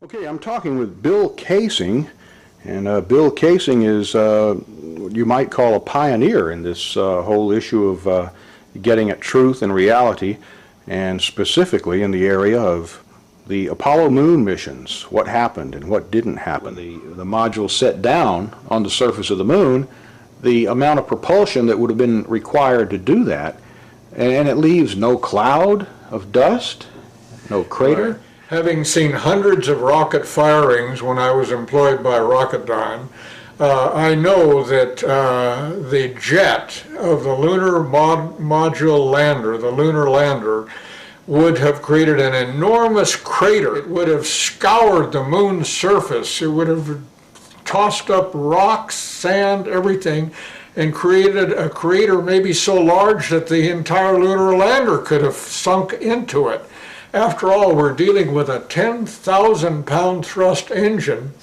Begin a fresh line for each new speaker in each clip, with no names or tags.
Okay, I'm talking with Bill Casing, and Bill Casing is what you might call a pioneer in this whole issue of getting at truth and reality, and specifically in the area of the Apollo moon missions, what happened and what didn't happen. When the module set down on the surface of the moon, the amount of propulsion that would have been required to do that, and it leaves no cloud of dust, no crater.
Right. Having seen hundreds of rocket firings when I was employed by Rocketdyne, I know that the jet of the lunar module lander, the lunar lander, would have created an enormous crater. It would have scoured the moon's surface. It would have tossed up rocks, sand, everything, and created a crater maybe so large that the entire lunar lander could have sunk into it. After all, we're dealing with a 10,000-pound thrust engine,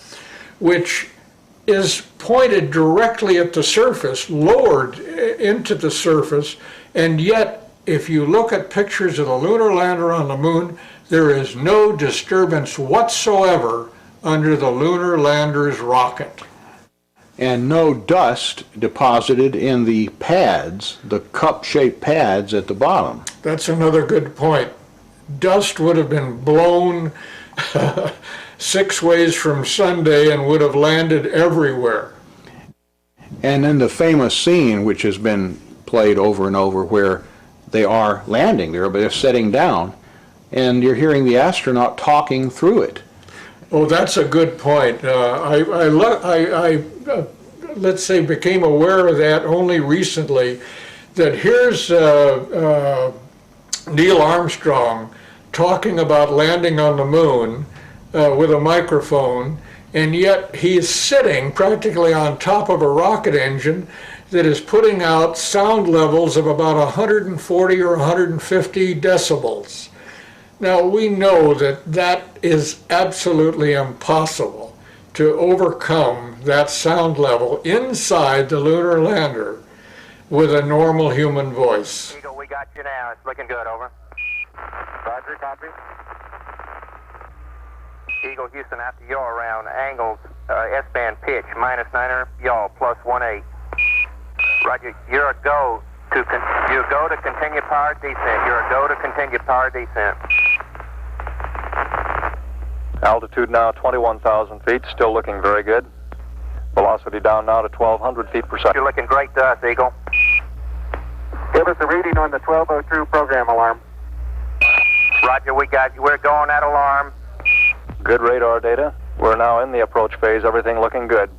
which is pointed directly at the surface, lowered into the surface, and yet, if you look at pictures of the lunar lander on the moon, there is no disturbance whatsoever under the lunar lander's rocket.
And no dust deposited in the pads, the cup-shaped pads at the bottom.
That's another good point. Dust would have been blown 6 ways from Sunday and would have landed everywhere.
And then the famous scene, which has been played over and over, where they are landing there, but they're setting down, and you're hearing the astronaut talking through it.
Oh, that's a good point. Let's say, became aware of that only recently, that here's Neil Armstrong talking about landing on the moon with a microphone, and yet he is sitting practically on top of a rocket engine that is putting out sound levels of about 140 or 150 decibels. Now, we know that that is absolutely impossible to overcome that sound level inside the lunar lander with a normal human voice.
Eagle, we got you now. It's looking good, over. Roger, copy. Eagle, Houston, after yaw around angles, S-band pitch, -9er, yaw, +18. Roger, you're a go to continue power descent. You're a go to continue power descent.
Altitude now 21,000 feet, still looking very good. Velocity down now to 1,200 feet per second.
You're looking great to us, Eagle.
Give us a reading on the 1202 program alarm.
Roger, we got you. We're going at alarm.
Good radar data. We're now in the approach phase, everything looking good.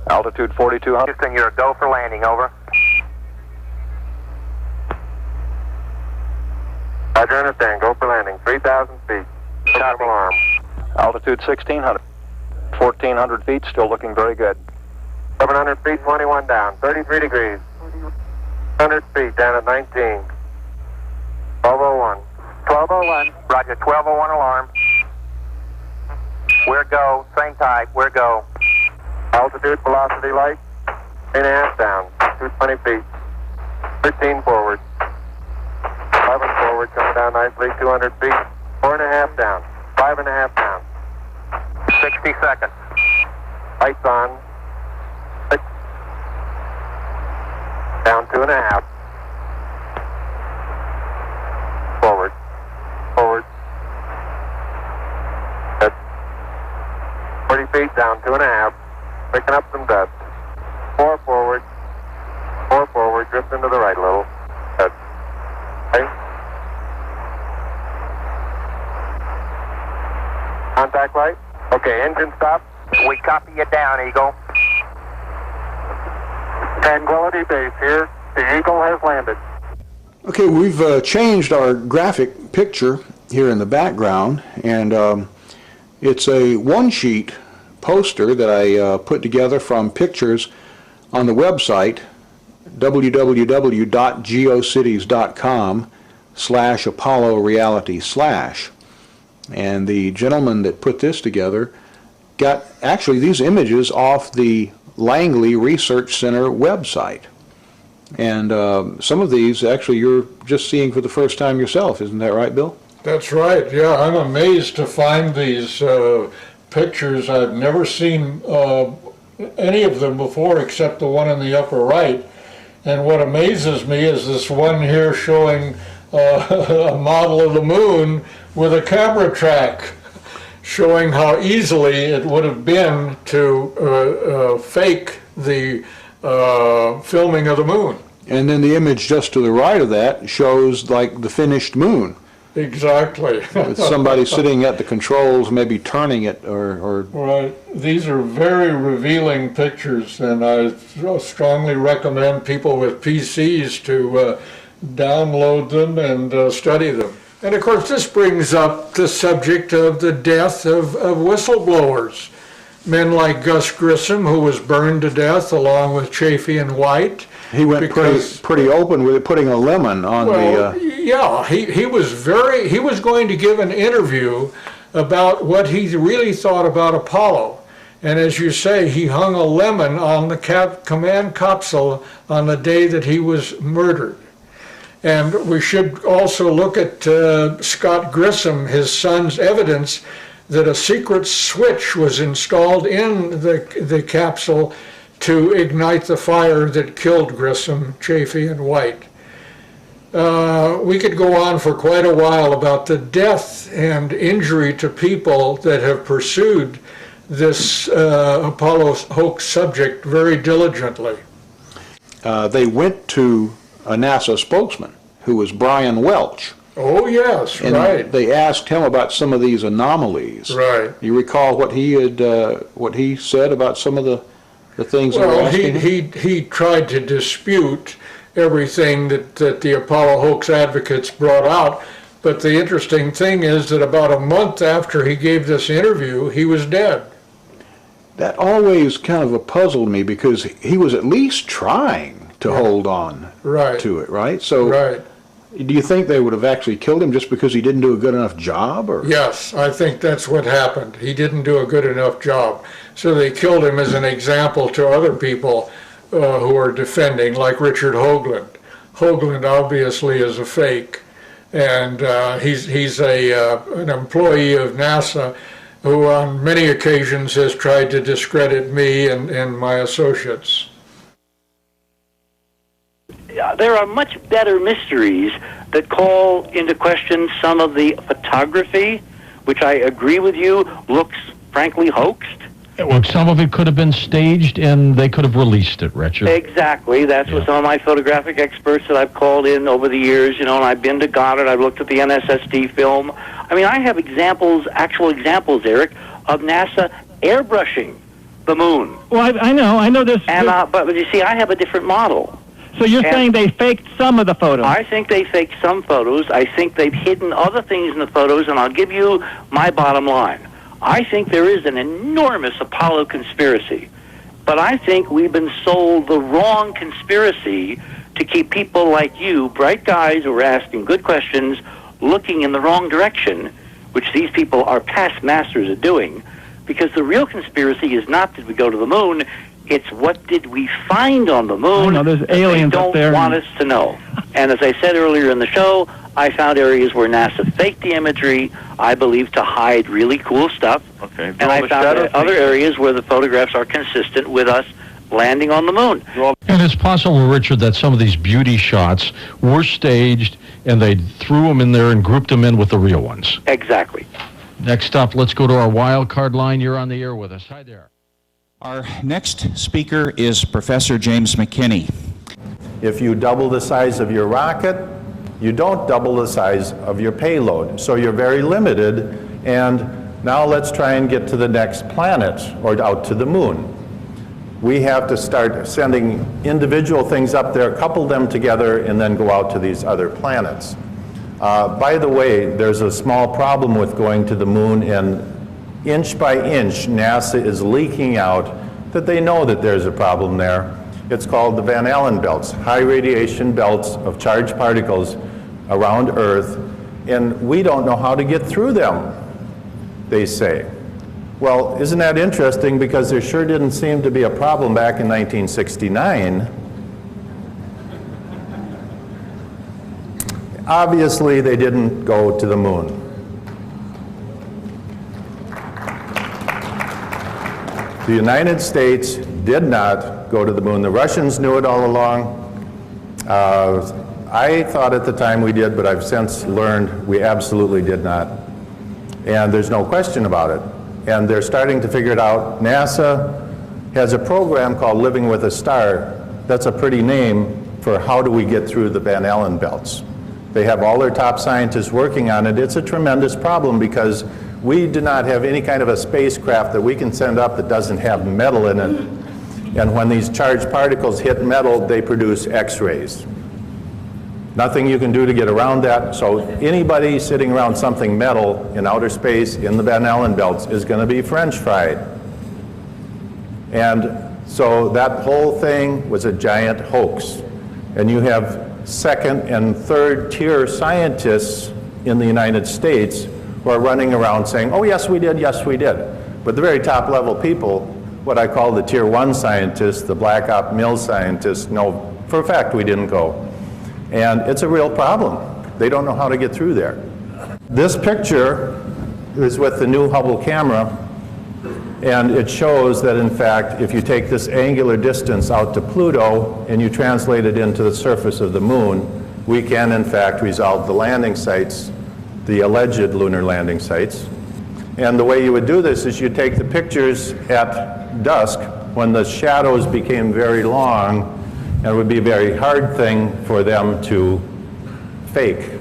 Altitude 4,200.
Houston, you're a go for landing, over.
Roger, understand. Go for landing. 3,000 feet. Program alarm.
Altitude 1,600. 1,400 feet, still looking very good.
700 feet, 21 down. 33 degrees. 100 feet down at 19. 1201. 1201.
Roger, 1201 alarm. We're go. Same type. We're go.
Altitude, velocity light. 8.5 down. 220 feet. 13 forward. 11 forward, coming down nicely. 200 feet. 4.5 down. 5.5 down.
60 seconds.
Lights on. 6. Down 2.5. Forward. Forward. Good. 40 feet down 2.5. Picking up some dust. 4 forward. 4 forward. Drift into the right a little. Good. Okay. Contact light. Okay, engine stop.
We copy you down, Eagle.
Tranquility Base here. The Eagle has landed.
Okay, we've changed our graphic picture here in the background, and it's a one-sheet poster that I put together from pictures on the website www.geocities.com/Apollo Reality/. And the gentleman that put this together got actually these images off the Langley Research Center website. And some of these actually you're just seeing for the first time yourself, isn't that right, Bill?
That's right, yeah, I'm amazed to find these pictures. I've never seen any of them before except the one in the upper right. And what amazes me is this one here showing a model of the moon with a camera track, showing how easily it would have been to fake the filming of the moon.
And then the image just to the right of that shows like the finished moon,
Exactly.
with somebody sitting at the controls, maybe turning it or
Right. These are very revealing pictures, and I strongly recommend people with PCs to download them and study them. And of course, this brings up the subject of the death of whistleblowers. Men like Gus Grissom, who was burned to death along with Chafee and White.
he went
Because-
pretty open with it, putting a lemon on
Well,
the.
yeah, he was going to give an interview about what he really thought about Apollo. And as you say, he hung a lemon on the command capsule on the day that he was murdered. And we should also look at Scott Grissom, his son's evidence that a secret switch was installed in the capsule to ignite the fire that killed Grissom, Chafee, and White. We could go on for quite a while about the death and injury to people that have pursued this Apollo hoax subject very diligently.
They went to a NASA spokesman who was Brian Welch.
Oh, yes,
And
right,
they asked him about some of these anomalies.
right.
You recall what he said about some of the things they were
Well,
asking him?
he tried to dispute everything that the Apollo hoax advocates brought out, but the interesting thing is that about a month after he gave this interview, he was dead.
That always kind of puzzled me because he was at least trying to hold on
Right,
to it, right? So
right.
do you think they would have actually killed him just because he didn't do a good enough job? Or
Yes, I think that's what happened. He didn't do a good enough job. So they killed him as an example to other people who are defending, like Richard Hoagland. Hoagland obviously is a fake, and he's an employee of NASA who on many occasions has tried to discredit me and my associates.
There are much better mysteries that call into question some of the photography, which I agree with you looks frankly hoaxed.
Well, some of it could have been staged, and they could have released it, Richard.
Exactly. That's what some of my photographic experts that I've called in over the years, and I've been to Goddard, I've looked at the NSSD film. I mean, I have actual examples, Eric, of NASA airbrushing the moon.
Well, I know this.
And but you see, I have a different model.
So you're saying they faked some of the photos?
I think they faked some photos. I think they've hidden other things in the photos, and I'll give you my bottom line. I think there is an enormous Apollo conspiracy, but I think we've been sold the wrong conspiracy to keep people like you, bright guys who are asking good questions, looking in the wrong direction, which these people are past masters at doing, because the real conspiracy is not did we go to the moon, it's what did we find on the moon.
I know, there's aliens
they
up there.
don't want us to know. And as I said earlier in the show, I found areas where NASA faked the imagery, I believe, to hide really cool stuff.
Okay.
And I found other areas where the photographs are consistent with us landing on the moon.
And it's possible, Richard, that some of these beauty shots were staged, and they threw them in there and grouped them in with the real ones.
Exactly.
Next up, let's go to our wild card line. You're on the air with us. Hi there.
Our next speaker is Professor James McKinney.
If you double the size of your rocket, you don't double the size of your payload. So you're very limited. And now let's try and get to the next planet or out to the moon. We have to start sending individual things up there, couple them together, and then go out to these other planets. By the way, there's a small problem with going to the moon, and inch by inch, NASA is leaking out that they know that there's a problem there. It's called the Van Allen belts, high radiation belts of charged particles around Earth, and we don't know how to get through them, they say. Well, isn't that interesting, because there sure didn't seem to be a problem back in 1969. Obviously, they didn't go to the moon. The United States did not go to the moon. The Russians knew it all along. I thought at the time we did, but I've since learned we absolutely did not. And there's no question about it. And they're starting to figure it out. NASA has a program called Living with a Star. That's a pretty name for how do we get through the Van Allen belts. They have all their top scientists working on it. It's a tremendous problem because we do not have any kind of a spacecraft that we can send up that doesn't have metal in it. And when these charged particles hit metal, they produce X-rays. Nothing you can do to get around that. So anybody sitting around something metal in outer space in the Van Allen belts is going to be French fried. And so that whole thing was a giant hoax. And you have second and third tier scientists in the United States who are running around saying, oh yes we did, yes we did. But the very top level people, what I call the tier one scientists, the black op mill scientists, know for a fact we didn't go. And it's a real problem. They don't know how to get through there. This picture is with the new Hubble camera, and it shows that in fact if you take this angular distance out to Pluto and you translate it into the surface of the moon, we can in fact resolve the landing sites, the alleged lunar landing sites. And the way you would do this is you take the pictures at dusk when the shadows became very long, and it would be a very hard thing for them to fake.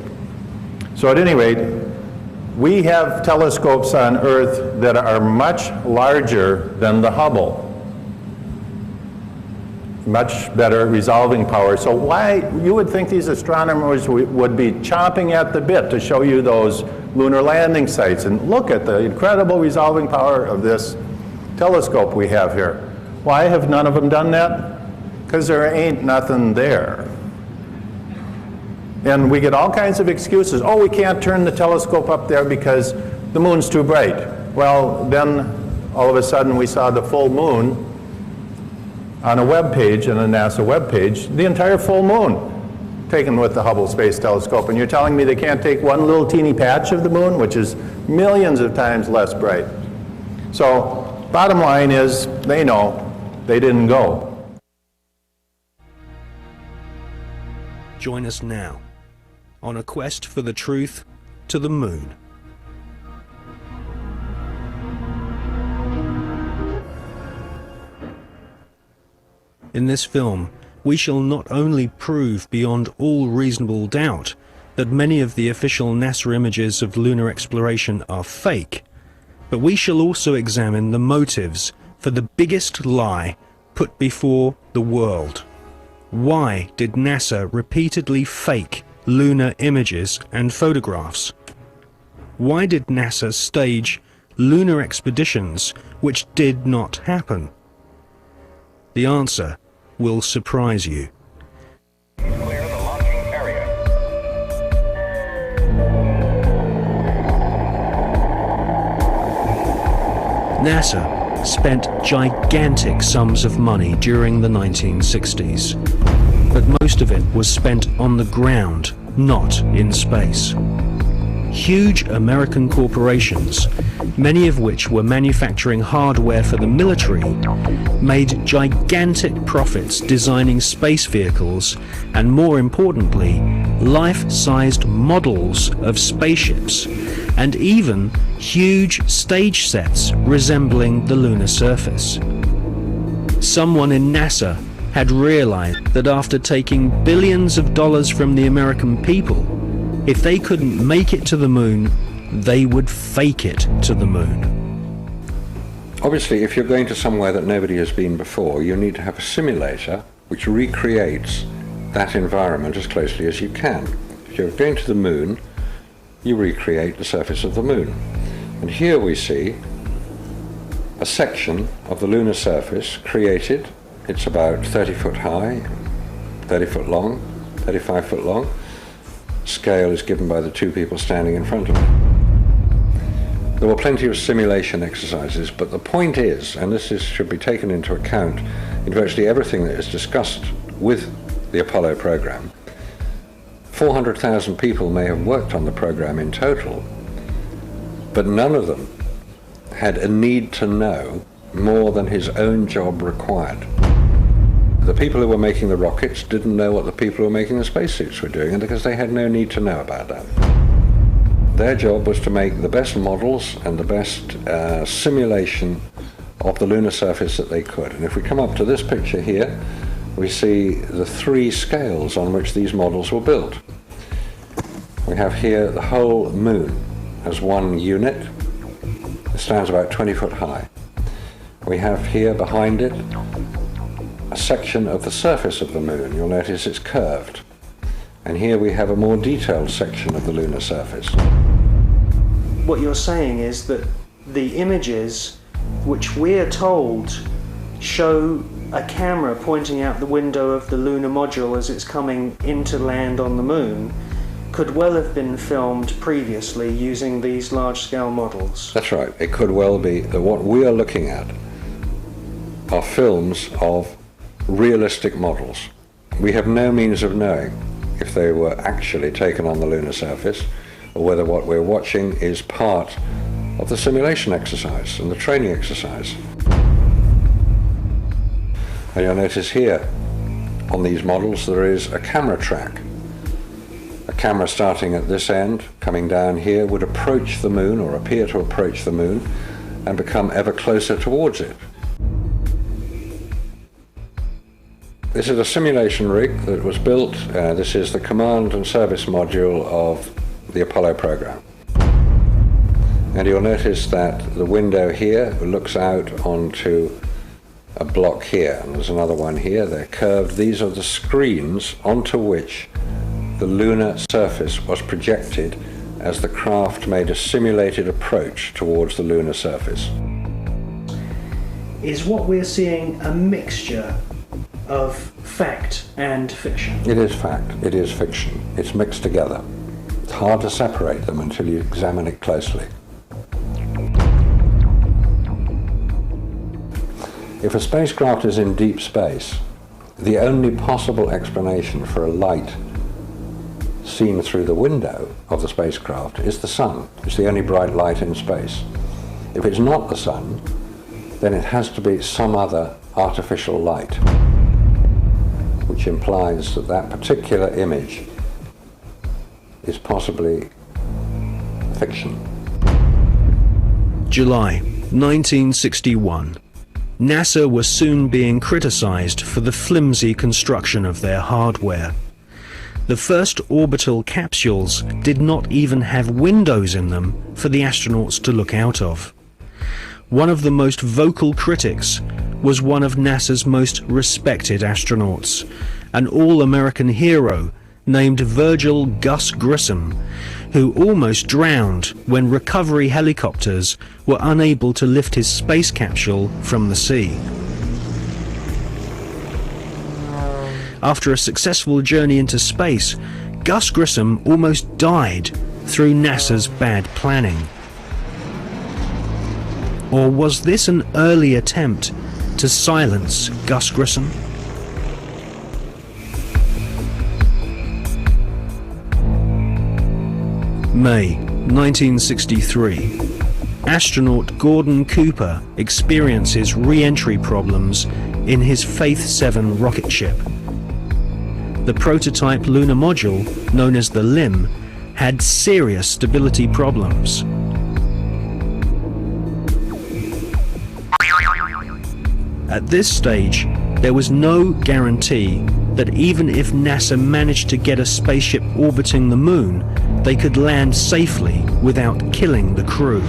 So at any rate, we have telescopes on Earth that are much larger than the Hubble. Much better resolving power. So why, you would think these astronomers would be chomping at the bit to show you those lunar landing sites. And look at the incredible resolving power of this telescope we have here. Why have none of them done that? Because there ain't nothing there. And we get all kinds of excuses. Oh, we can't turn the telescope up there because the moon's too bright. Well, then all of a sudden we saw the full moon on a web page, on a NASA web page, the entire full moon taken with the Hubble Space Telescope. And you're telling me they can't take one little teeny patch of the moon, which is millions of times less bright. So bottom line is they know they didn't go.
Join us now on a quest for the truth to the moon. In this film, we shall not only prove beyond all reasonable doubt that many of the official NASA images of lunar exploration are fake, but we shall also examine the motives for the biggest lie put before the world. Why did NASA repeatedly fake lunar images and photographs? Why did NASA stage lunar expeditions which did not happen? The answer will surprise you.
Clear the launching area.
NASA spent gigantic sums of money during the 1960s, but most of it was spent on the ground, not in space. Huge American corporations, many of which were manufacturing hardware for the military, made gigantic profits designing space vehicles and, more importantly, life-sized models of spaceships and even huge stage sets resembling the lunar surface. Someone in NASA had realized that after taking billions of dollars from the American people, if they couldn't make it to the moon, they would fake it to the moon.
Obviously, if you're going to somewhere that nobody has been before, you need to have a simulator which recreates that environment as closely as you can. If you're going to the moon, you recreate the surface of the moon. And here we see a section of the lunar surface created. It's about 30 foot high, 30 foot long, 35 foot long. Scale is given by the two people standing in front of it. There were plenty of simulation exercises, but the point is, and this should be taken into account in virtually everything that is discussed with the Apollo program, 400,000 people may have worked on the program in total, but none of them had a need to know more than his own job required. The people who were making the rockets didn't know what the people who were making the spacesuits were doing, and because they had no need to know about that. Their job was to make the best models and the best simulation of the lunar surface that they could. And if we come up to this picture here, we see the 3 scales on which these models were built. We have here the whole moon as one unit. It stands about 20 foot high. We have here behind it a section of the surface of the moon. You'll notice it's curved. And here we have a more detailed section of the lunar surface.
What you're saying is that the images which we're told show a camera pointing out the window of the lunar module as it's coming into land on the moon could well have been filmed previously using these large-scale models.
That's right. It could well be that what we are looking at are films of realistic models. We have no means of knowing if they were actually taken on the lunar surface or whether what we're watching is part of the simulation exercise and the training exercise. And you'll notice here on these models there is a camera track. A camera starting at this end, coming down here, would approach the moon or appear to approach the moon and become ever closer towards it. This is a simulation rig that was built. This is the command and service module of the Apollo program. And you'll notice that the window here looks out onto a block here, and there's another one here. They're curved. These are the screens onto which the lunar surface was projected as the craft made a simulated approach towards the lunar surface.
Is what we're seeing a mixture of fact and fiction?
It is fact, it is fiction. It's mixed together. It's hard to separate them until you examine it closely. If a spacecraft is in deep space, the only possible explanation for a light seen through the window of the spacecraft is the sun. It's the only bright light in space. If it's not the sun, then it has to be some other artificial light, which implies that that particular image is possibly fiction.
July 1961. NASA was soon being criticized for the flimsy construction of their hardware. The first orbital capsules did not even have windows in them for the astronauts to look out of. One of the most vocal critics was one of NASA's most respected astronauts, an all-American hero named Virgil Gus Grissom, who almost drowned when recovery helicopters were unable to lift his space capsule from the sea. After a successful journey into space, Gus Grissom almost died through NASA's bad planning. Or was this an early attempt to silence Gus Grissom? May 1963. Astronaut Gordon Cooper experiences re-entry problems in his Faith 7 rocket ship. The prototype lunar module, known as the LIM, had serious stability problems. At this stage, there was no guarantee that even if NASA managed to get a spaceship orbiting the moon, they could land safely without killing the crew.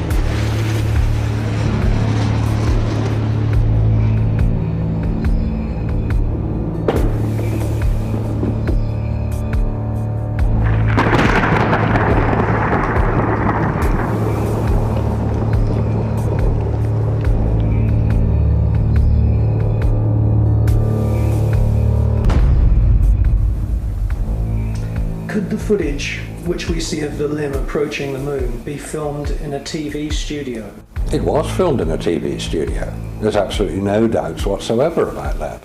Could the footage which we see of the LIM approaching the moon be filmed in a TV studio?
It was filmed in a TV studio. There's absolutely no doubts whatsoever about that.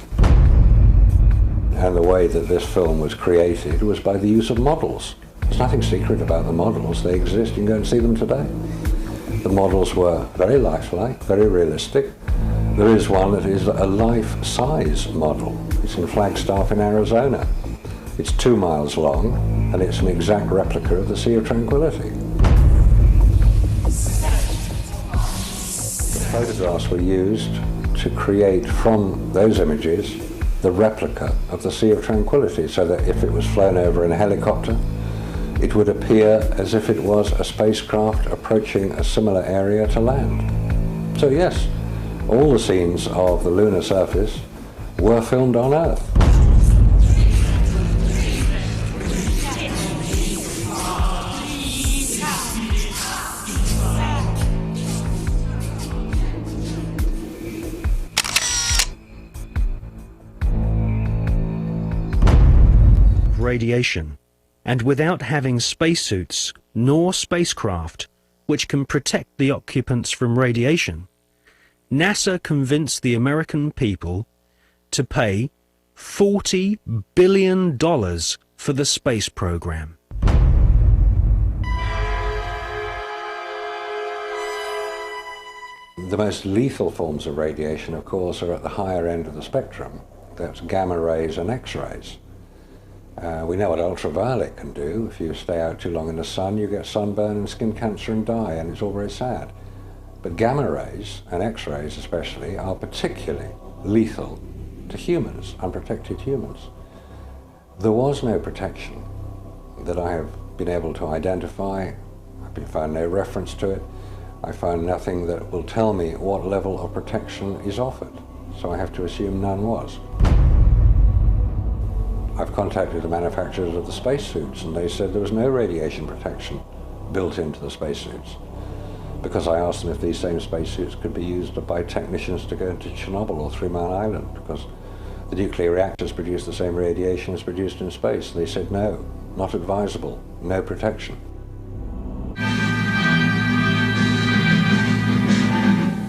And the way that this film was created was by the use of models. There's nothing secret about the models. They exist. You can go and see them today. The models were very lifelike, very realistic. There is one that is a life-size model. It's in Flagstaff in Arizona. It's 2 miles long, and it's an exact replica of the Sea of Tranquility. The photographs were used to create from those images the replica of the Sea of Tranquility, so that if it was flown over in a helicopter, it would appear as if it was a spacecraft approaching a similar area to land. So yes, all the scenes of the lunar surface were filmed on Earth.
Radiation, and without having spacesuits nor spacecraft which can protect the occupants from radiation, NASA convinced the American people to pay $40 billion for the space program.
The most lethal forms of radiation, of course, are at the higher end of the spectrum. That's gamma rays and X-rays. We know what ultraviolet can do. If you stay out too long in the sun, you get sunburn and skin cancer and die, and it's all very sad. But gamma rays, and X-rays especially, are particularly lethal to humans, unprotected humans. There was no protection that I have been able to identify. I've found no reference to it. I found nothing that will tell me what level of protection is offered. So I have to assume none was. I've contacted the manufacturers of the spacesuits, and they said there was no radiation protection built into the spacesuits. Because I asked them if these same spacesuits could be used by technicians to go into Chernobyl or 3 Mile Island, because the nuclear reactors produce the same radiation as produced in space. They said no, not advisable, no protection.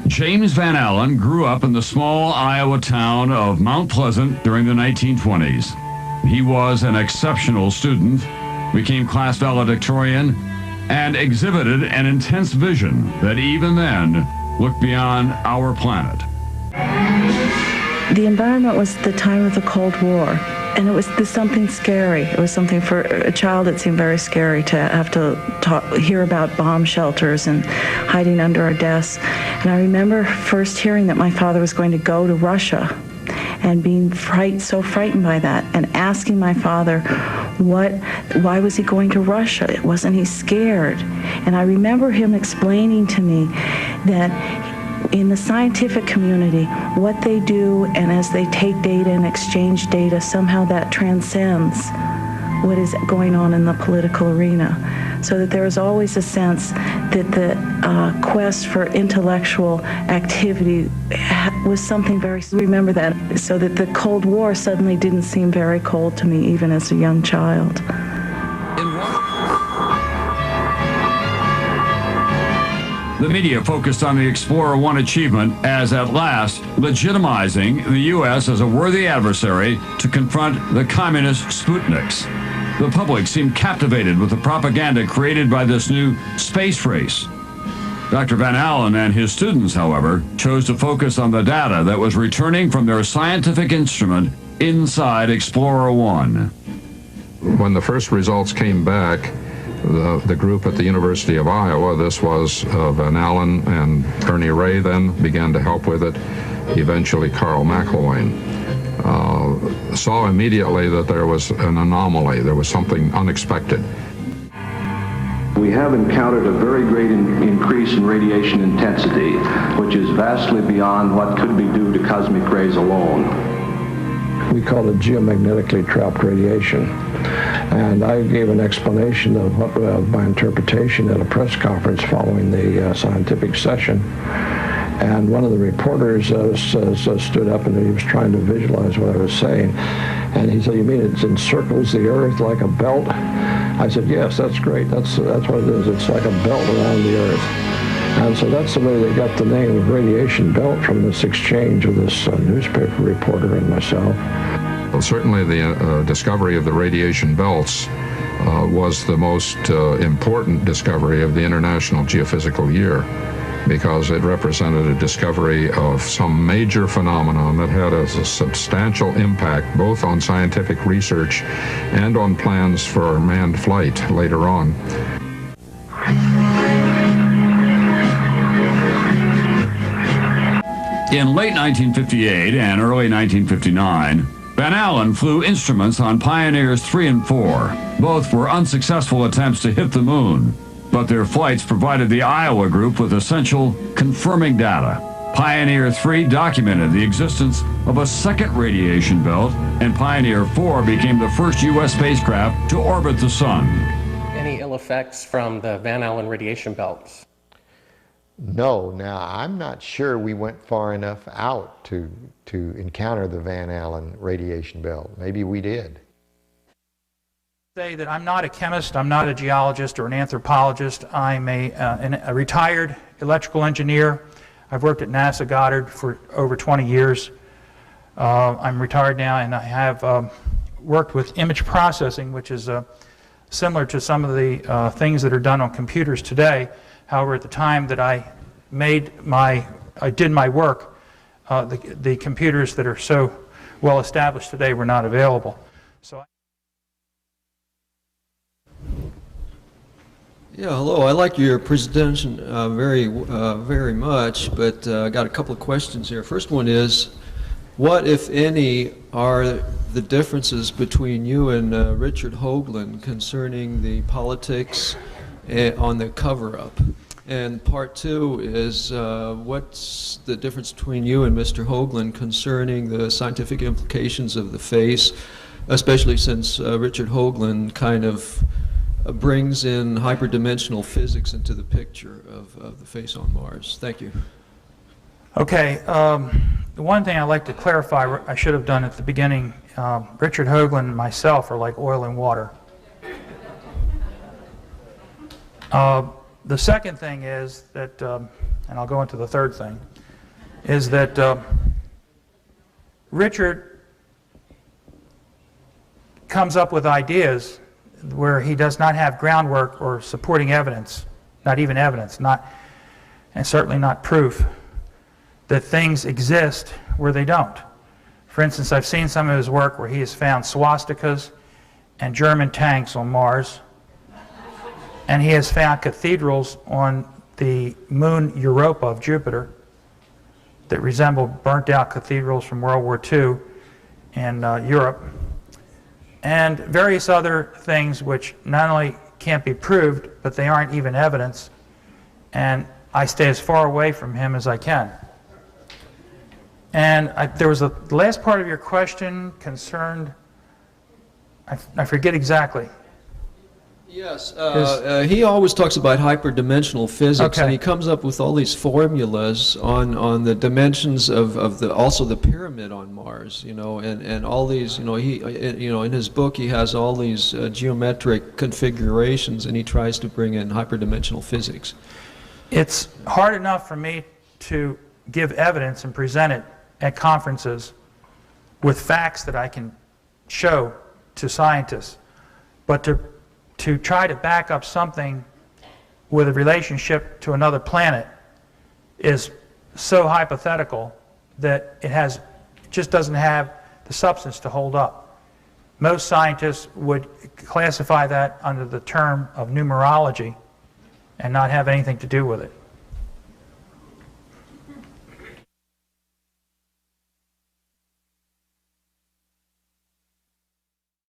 James Van Allen grew up in the small Iowa town of Mount Pleasant during the 1920s. He was an exceptional student, became class valedictorian, and exhibited an intense vision that even then looked beyond our planet.
The environment was the time of the Cold War, and it was something scary. It was something for a child that seemed very scary to have to hear about bomb shelters and hiding under our desks. And I remember first hearing that my father was going to go to Russia and being so frightened by that, and asking my father, why was he going to Russia? Wasn't he scared? And I remember him explaining to me that in the scientific community, what they do, and as they take data and exchange data, somehow that transcends what is going on in the political arena. So that there is always a sense that the quest for intellectual activity was something very, remember that, so that the Cold War suddenly didn't seem very cold to me, even as a young child.
The media focused on the Explorer 1 achievement as at last legitimizing the U.S. as a worthy adversary to confront the communist Sputniks. The public seemed captivated with the propaganda created by this new space race. Dr. Van Allen and his students, however, chose to focus on the data that was returning from their scientific instrument inside Explorer 1.
When the first results came back, the group at the University of Iowa, this was Van Allen and Ernie Ray, then began to help with it, eventually Carl McElwain. Saw immediately that there was an anomaly, there was something unexpected.
We have encountered a very great increase in radiation intensity, which is vastly beyond what could be due to cosmic rays alone.
We call it geomagnetically trapped radiation. And I gave an explanation of what my interpretation at a press conference following the scientific session. And one of the reporters stood up and he was trying to visualize what I was saying. And he said, "You mean it encircles the Earth like a belt?" I said, "Yes, that's great. That's what it is. It's like a belt around the Earth." And so that's the way they got the name of radiation belt, from this exchange with this newspaper reporter and myself.
Well, certainly the discovery of the radiation belts was the most important discovery of the International Geophysical Year, because it represented a discovery of some major phenomenon that had a substantial impact both on scientific research and on plans for manned flight later on.
In late 1958 and early 1959, Van Allen flew instruments on Pioneers 3 and 4. Both were unsuccessful attempts to hit the moon, but their flights provided the Iowa group with essential confirming data. Pioneer 3 documented the existence of a second radiation belt, and Pioneer 4 became the first U.S. spacecraft to orbit the sun.
Any ill effects from the Van Allen radiation belts?
No. Now, I'm not sure we went far enough out to encounter the Van Allen radiation belt. Maybe we did.
Say that I'm not a chemist, I'm not a geologist or an anthropologist. I'm a retired electrical engineer. I've worked at NASA Goddard for over 20 years. I'm retired now, and I have worked with image processing, which is similar to some of the things that are done on computers today. However, at the time that I did my work, the computers that are so well established today were not available. So.
Yeah, hello. I like your presentation very much, but I got a couple of questions here. First one is, what, if any, are the differences between you and Richard Hoagland concerning the politics on the cover-up? And part two is, what's the difference between you and Mr. Hoagland concerning the scientific implications of the face, especially since Richard Hoagland kind of brings in hyperdimensional physics into the picture of the face on Mars. Thank you.
Okay, the one thing I'd like to clarify, I should have done at the beginning, Richard Hoagland and myself are like oil and water. The second thing is that, and I'll go into the third thing, is that Richard comes up with ideas where he does not have groundwork or supporting evidence, not even evidence, and certainly not proof that things exist where they don't. For instance, I've seen some of his work where he has found swastikas and German tanks on Mars, and he has found cathedrals on the moon Europa of Jupiter that resemble burnt-out cathedrals from World War II in Europe, and various other things which not only can't be proved, but they aren't even evidence, and I stay as far away from him as I can. And there was the last part of your question concerned, I forget exactly.
Yes, he always talks about hyperdimensional physics,
Okay.
and he comes up with all these formulas on the dimensions of also the pyramid on Mars, and all these, in his book he has all these geometric configurations, and he tries to bring in hyperdimensional physics.
It's hard enough for me to give evidence and present it at conferences with facts that I can show to scientists, but to try to back up something with a relationship to another planet is so hypothetical that it just doesn't have the substance to hold up. Most scientists would classify that under the term of numerology and not have anything to do with it.